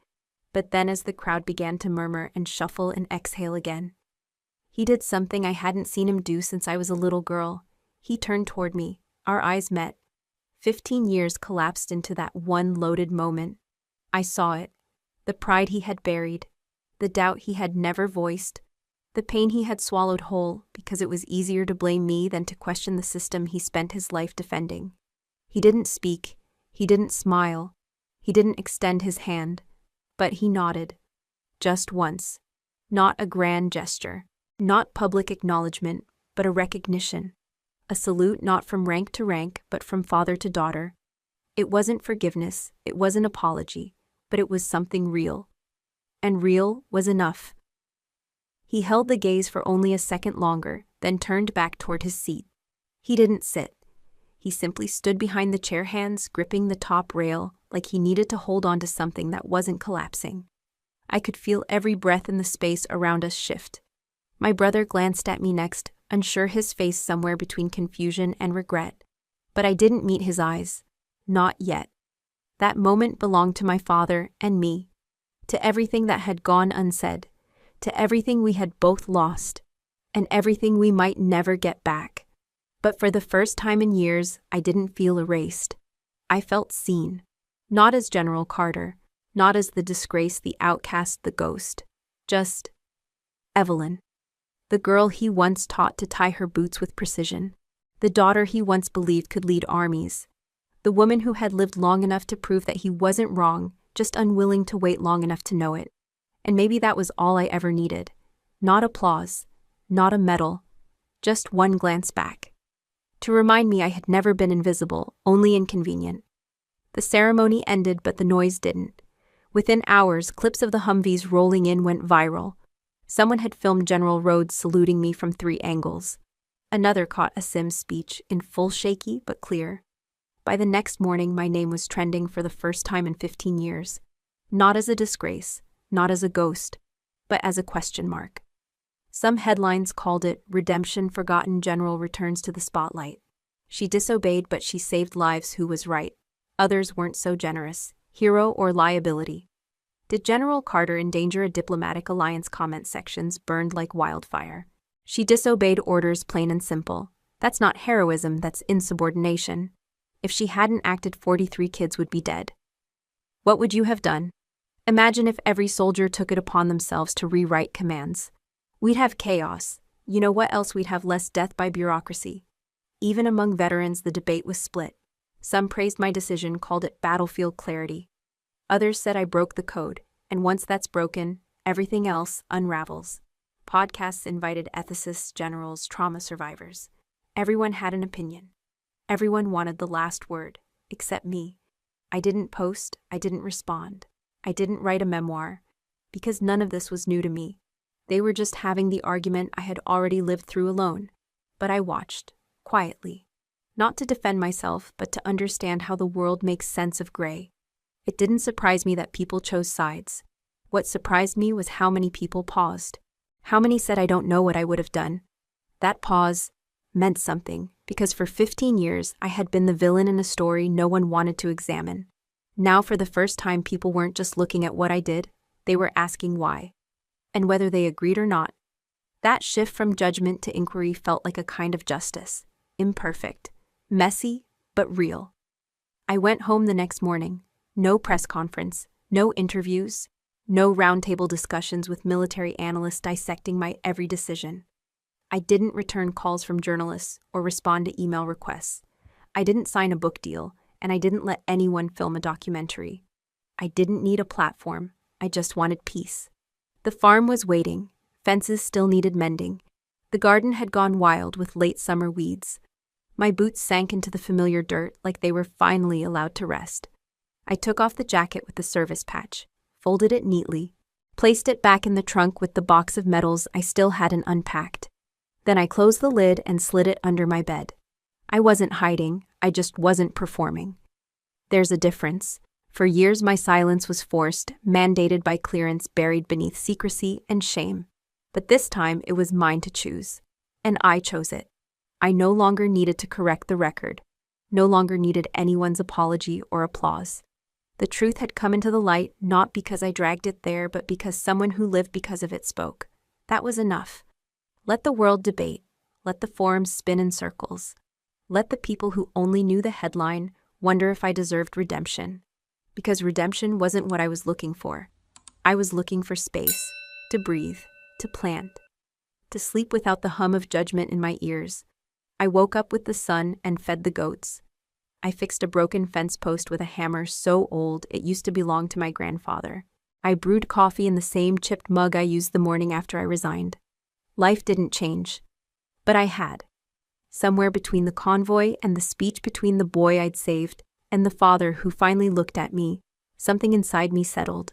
But then as the crowd began to murmur and shuffle and exhale again, he did something I hadn't seen him do since I was a little girl. He turned toward me. Our eyes met. 15 years collapsed into that one loaded moment. I saw it. The pride he had buried. The doubt he had never voiced. The pain he had swallowed whole because it was easier to blame me than to question the system he spent his life defending. He didn't speak. He didn't smile. He didn't extend his hand. But he nodded. Just once. Not a grand gesture. Not public acknowledgement, but a recognition. A salute not from rank to rank, but from father to daughter. It wasn't forgiveness, it wasn't apology, but it was something real. And real was enough. He held the gaze for only a second longer, then turned back toward his seat. He didn't sit. He simply stood behind the chair, hands gripping the top rail, like he needed to hold on to something that wasn't collapsing. I could feel every breath in the space around us shift. My brother glanced at me next, unsure, his face somewhere between confusion and regret. But I didn't meet his eyes. Not yet. That moment belonged to my father and me. To everything that had gone unsaid. To everything we had both lost. And everything we might never get back. But for the first time in years, I didn't feel erased. I felt seen. Not as General Carter. Not as the disgrace, the outcast, the ghost. Just Evelyn. The girl he once taught to tie her boots with precision. The daughter he once believed could lead armies. The woman who had lived long enough to prove that he wasn't wrong, just unwilling to wait long enough to know it. And maybe that was all I ever needed. Not applause. Not a medal. Just one glance back. To remind me I had never been invisible, only inconvenient. The ceremony ended, but the noise didn't. Within hours, clips of the Humvees rolling in went viral. Someone had filmed General Rhodes saluting me from 3 angles. Another caught Asim's speech in full, shaky but clear. By the next morning, my name was trending for the first time in 15 years. Not as a disgrace, not as a ghost, but as a question mark. Some headlines called it Redemption Forgotten General Returns to the Spotlight. She disobeyed, but she saved lives. Who was right? Others weren't so generous. Hero or liability? Did General Carter endanger a diplomatic alliance? Comment sections burned like wildfire. She disobeyed orders, plain and simple. That's not heroism, that's insubordination. If she hadn't acted, 43 kids would be dead. What would you have done? Imagine if every soldier took it upon themselves to rewrite commands. We'd have chaos. You know what else? We'd have less death by bureaucracy. Even among veterans, the debate was split. Some praised my decision, called it battlefield clarity. Others said I broke the code, and once that's broken, everything else unravels. Podcasts invited ethicists, generals, trauma survivors. Everyone had an opinion. Everyone wanted the last word, except me. I didn't post, I didn't respond. I didn't write a memoir, because none of this was new to me. They were just having the argument I had already lived through alone. But I watched, quietly. Not to defend myself, but to understand how the world makes sense of gray. It didn't surprise me that people chose sides. What surprised me was how many people paused. How many said I don't know what I would have done. That pause meant something, because for 15 years I had been the villain in a story no one wanted to examine. Now for the first time, people weren't just looking at what I did, they were asking why. And whether they agreed or not. That shift from judgment to inquiry felt like a kind of justice. Imperfect. Messy, but real. I went home the next morning. No press conference, no interviews, no roundtable discussions with military analysts dissecting my every decision. I didn't return calls from journalists or respond to email requests. I didn't sign a book deal, and I didn't let anyone film a documentary. I didn't need a platform, I just wanted peace. The farm was waiting, fences still needed mending. The garden had gone wild with late summer weeds. My boots sank into the familiar dirt like they were finally allowed to rest. I took off the jacket with the service patch, folded it neatly, placed it back in the trunk with the box of medals I still hadn't unpacked. Then I closed the lid and slid it under my bed. I wasn't hiding, I just wasn't performing. There's a difference. For years my silence was forced, mandated by clearance buried beneath secrecy and shame. But this time it was mine to choose. And I chose it. I no longer needed to correct the record. No longer needed anyone's apology or applause. The truth had come into the light not because I dragged it there, but because someone who lived because of it spoke. That was enough. Let the world debate. Let the forums spin in circles. Let the people who only knew the headline wonder if I deserved redemption. Because redemption wasn't what I was looking for. I was looking for space, to breathe, to plant, to sleep without the hum of judgment in my ears. I woke up with the sun and fed the goats. I fixed a broken fence post with a hammer so old it used to belong to my grandfather. I brewed coffee in the same chipped mug I used the morning after I resigned. Life didn't change, but I had. Somewhere between the convoy and the speech between the boy I'd saved and the father who finally looked at me, something inside me settled.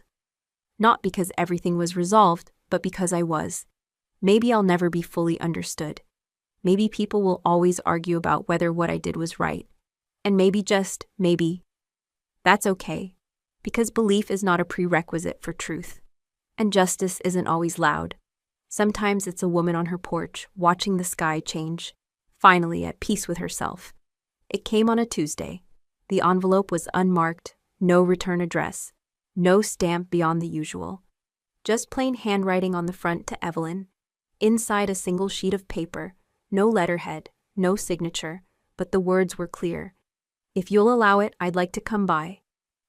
Not because everything was resolved, but because I was. Maybe I'll never be fully understood. Maybe people will always argue about whether what I did was right. And maybe, just maybe, that's okay, because belief is not a prerequisite for truth. And justice isn't always loud. Sometimes it's a woman on her porch, watching the sky change, finally at peace with herself. It came on a Tuesday. The envelope was unmarked, no return address, no stamp beyond the usual. Just plain handwriting on the front to Evelyn. Inside a single sheet of paper, no letterhead, no signature, but the words were clear. If you'll allow it, I'd like to come by.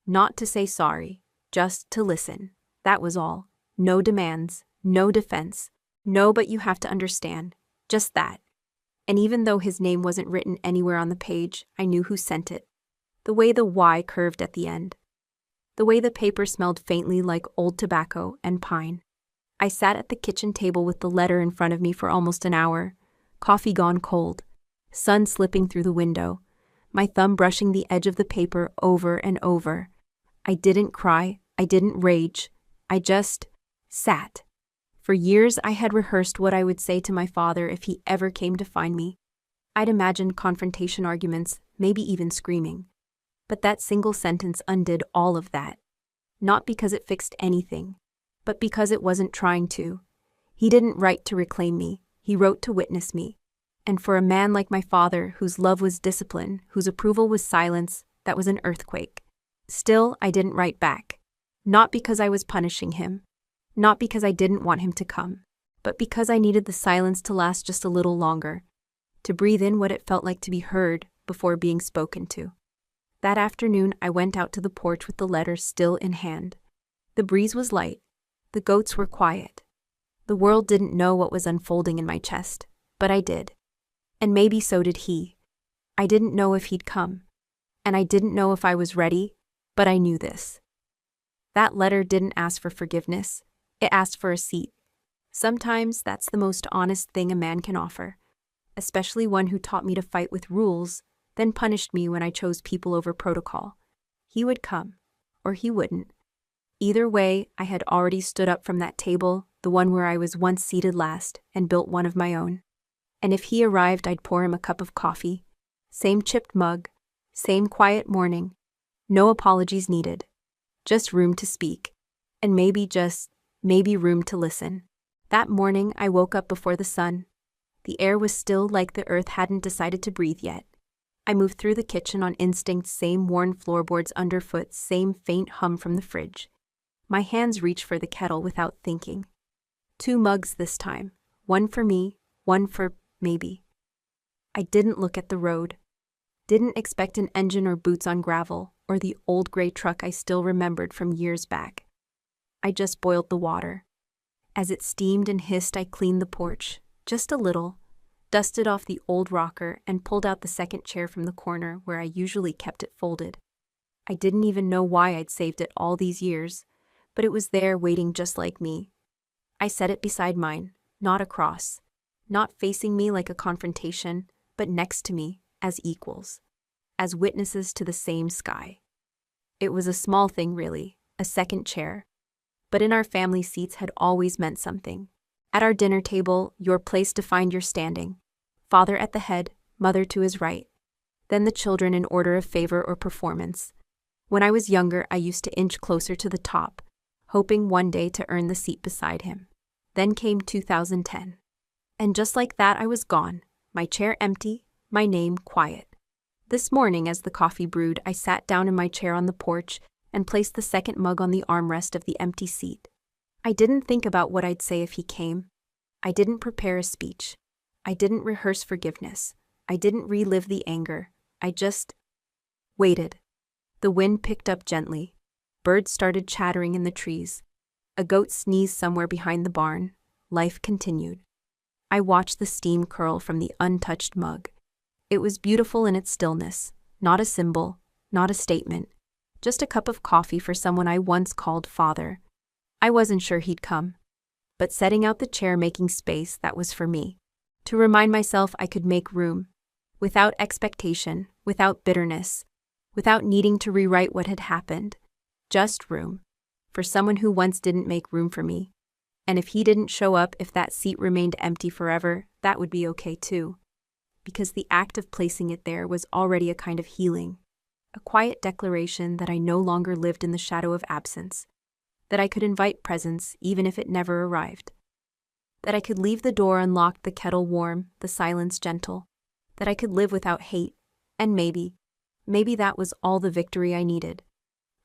Not to say sorry, just to listen. That was all. No demands, no defense. No, but you have to understand. Just that. And even though his name wasn't written anywhere on the page, I knew who sent it. The way the Y curved at the end. The way the paper smelled faintly like old tobacco and pine. I sat at the kitchen table with the letter in front of me for almost an hour. Coffee gone cold. Sun slipping through the window. My thumb brushing the edge of the paper over and over. I didn't cry. I didn't rage. I just sat. For years I had rehearsed what I would say to my father if he ever came to find me. I'd imagined confrontation arguments, maybe even screaming. But that single sentence undid all of that. Not because it fixed anything, but because it wasn't trying to. He didn't write to reclaim me, he wrote to witness me. And for a man like my father, whose love was discipline, whose approval was silence, that was an earthquake. Still, I didn't write back. Not because I was punishing him. Not because I didn't want him to come. But because I needed the silence to last just a little longer. To breathe in what it felt like to be heard before being spoken to. That afternoon, I went out to the porch with the letter still in hand. The breeze was light. The goats were quiet. The world didn't know what was unfolding in my chest, but I did. And maybe so did he. I didn't know if he'd come. And I didn't know if I was ready, but I knew this. That letter didn't ask for forgiveness. It asked for a seat. Sometimes that's the most honest thing a man can offer, especially one who taught me to fight with rules, then punished me when I chose people over protocol. He would come, or he wouldn't. Either way, I had already stood up from that table, the one where I was once seated last, and built one of my own. And if he arrived, I'd pour him a cup of coffee. Same chipped mug, same quiet morning. No apologies needed. Just room to speak. And maybe room to listen. That morning, I woke up before the sun. The air was still like the earth hadn't decided to breathe yet. I moved through the kitchen on instinct, same worn floorboards underfoot, same faint hum from the fridge. My hands reached for the kettle without thinking. 2 mugs this time. One for me, one for maybe. I didn't look at the road. Didn't expect an engine or boots on gravel, or the old gray truck I still remembered from years back. I just boiled the water. As it steamed and hissed, I cleaned the porch, just a little, dusted off the old rocker, and pulled out the second chair from the corner where I usually kept it folded. I didn't even know why I'd saved it all these years, but it was there waiting just like me. I set it beside mine, not across, not facing me like a confrontation, but next to me, as equals, as witnesses to the same sky. It was a small thing, really, a second chair, but in our family, seats had always meant something. At our dinner table, your place to find your standing. Father at the head, mother to his right. Then the children in order of favor or performance. When I was younger, I used to inch closer to the top, hoping one day to earn the seat beside him. Then came 2010. And just like that, I was gone, my chair empty, my name quiet. This morning, as the coffee brewed, I sat down in my chair on the porch and placed the second mug on the armrest of the empty seat. I didn't think about what I'd say if he came. I didn't prepare a speech. I didn't rehearse forgiveness. I didn't relive the anger. I just waited. The wind picked up gently. Birds started chattering in the trees. A goat sneezed somewhere behind the barn. Life continued. I watched the steam curl from the untouched mug. It was beautiful in its stillness, not a symbol, not a statement, just a cup of coffee for someone I once called father. I wasn't sure he'd come, but setting out the chair, making space, that was for me. To remind myself I could make room, without expectation, without bitterness, without needing to rewrite what had happened. Just room, for someone who once didn't make room for me. And if he didn't show up, if that seat remained empty forever, that would be okay too. Because the act of placing it there was already a kind of healing, a quiet declaration that I no longer lived in the shadow of absence, that I could invite presence even if it never arrived, that I could leave the door unlocked, the kettle warm, the silence gentle, that I could live without hate, and maybe that was all the victory I needed.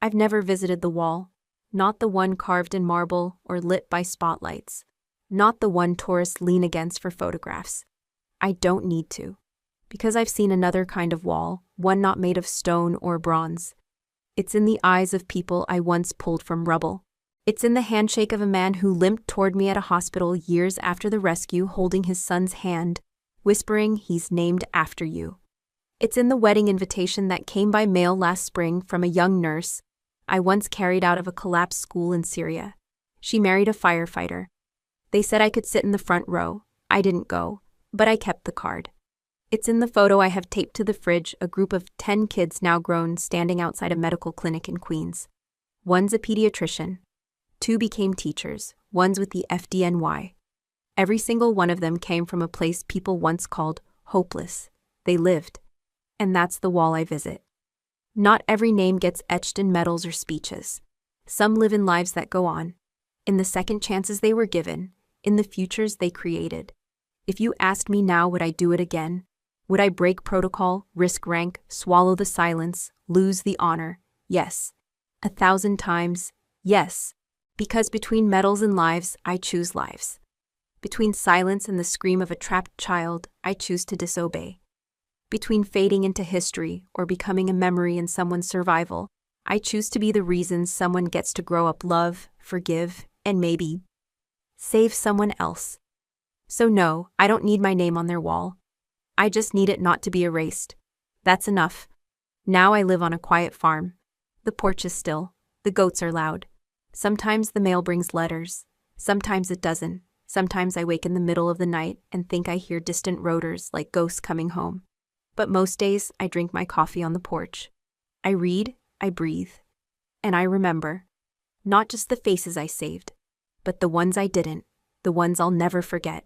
I've never visited the wall, not the one carved in marble or lit by spotlights, not the one tourists lean against for photographs. I don't need to, because I've seen another kind of wall, one not made of stone or bronze. It's in the eyes of people I once pulled from rubble. It's in the handshake of a man who limped toward me at a hospital years after the rescue, holding his son's hand, whispering, "He's named after you." It's in the wedding invitation that came by mail last spring from a young nurse I once carried out of a collapsed school in Syria. She married a firefighter. They said I could sit in the front row. I didn't go, but I kept the card. It's in the photo I have taped to the fridge, a group of 10 kids now grown standing outside a medical clinic in Queens. One's a pediatrician. 2 became teachers, one's with the FDNY. Every single one of them came from a place people once called hopeless. They lived. And that's the wall I visit. Not every name gets etched in medals or speeches. Some live in lives that go on, in the second chances they were given, in the futures they created. If you asked me now, would I do it again? Would I break protocol, risk rank, swallow the silence, lose the honor? Yes. 1,000 times, yes. Because between medals and lives, I choose lives. Between silence and the scream of a trapped child, I choose to disobey. Between fading into history or becoming a memory in someone's survival, I choose to be the reason someone gets to grow up, love, forgive, and maybe save someone else. So no, I don't need my name on their wall. I just need it not to be erased. That's enough. Now I live on a quiet farm. The porch is still. The goats are loud. Sometimes the mail brings letters. Sometimes it doesn't. Sometimes I wake in the middle of the night and think I hear distant rotors like ghosts coming home. But most days I drink my coffee on the porch. I read, I breathe, and I remember. Not just the faces I saved, but the ones I didn't, the ones I'll never forget.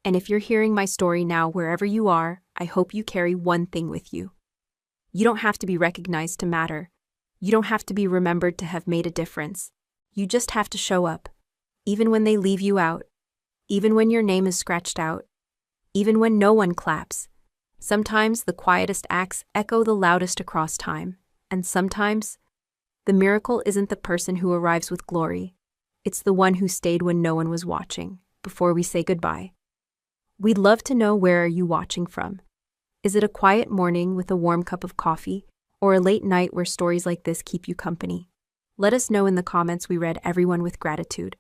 And if you're hearing my story now, wherever you are, I hope you carry one thing with you. You don't have to be recognized to matter. You don't have to be remembered to have made a difference. You just have to show up. Even when they leave you out. Even when your name is scratched out. Even when no one claps. Sometimes the quietest acts echo the loudest across time. And sometimes, the miracle isn't the person who arrives with glory. It's the one who stayed when no one was watching, before we say goodbye. We'd love to know, where are you watching from? Is it a quiet morning with a warm cup of coffee, or a late night where stories like this keep you company? Let us know in the comments. We read everyone with gratitude.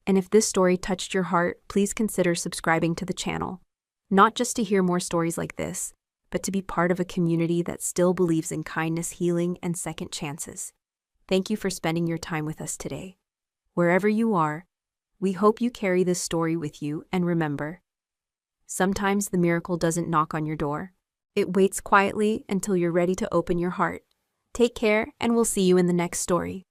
And if this story touched your heart, please consider subscribing to the channel. Not just to hear more stories like this, but to be part of a community that still believes in kindness, healing, and second chances. Thank you for spending your time with us today. Wherever you are, we hope you carry this story with you, and remember, sometimes the miracle doesn't knock on your door. It waits quietly until you're ready to open your heart. Take care, and we'll see you in the next story.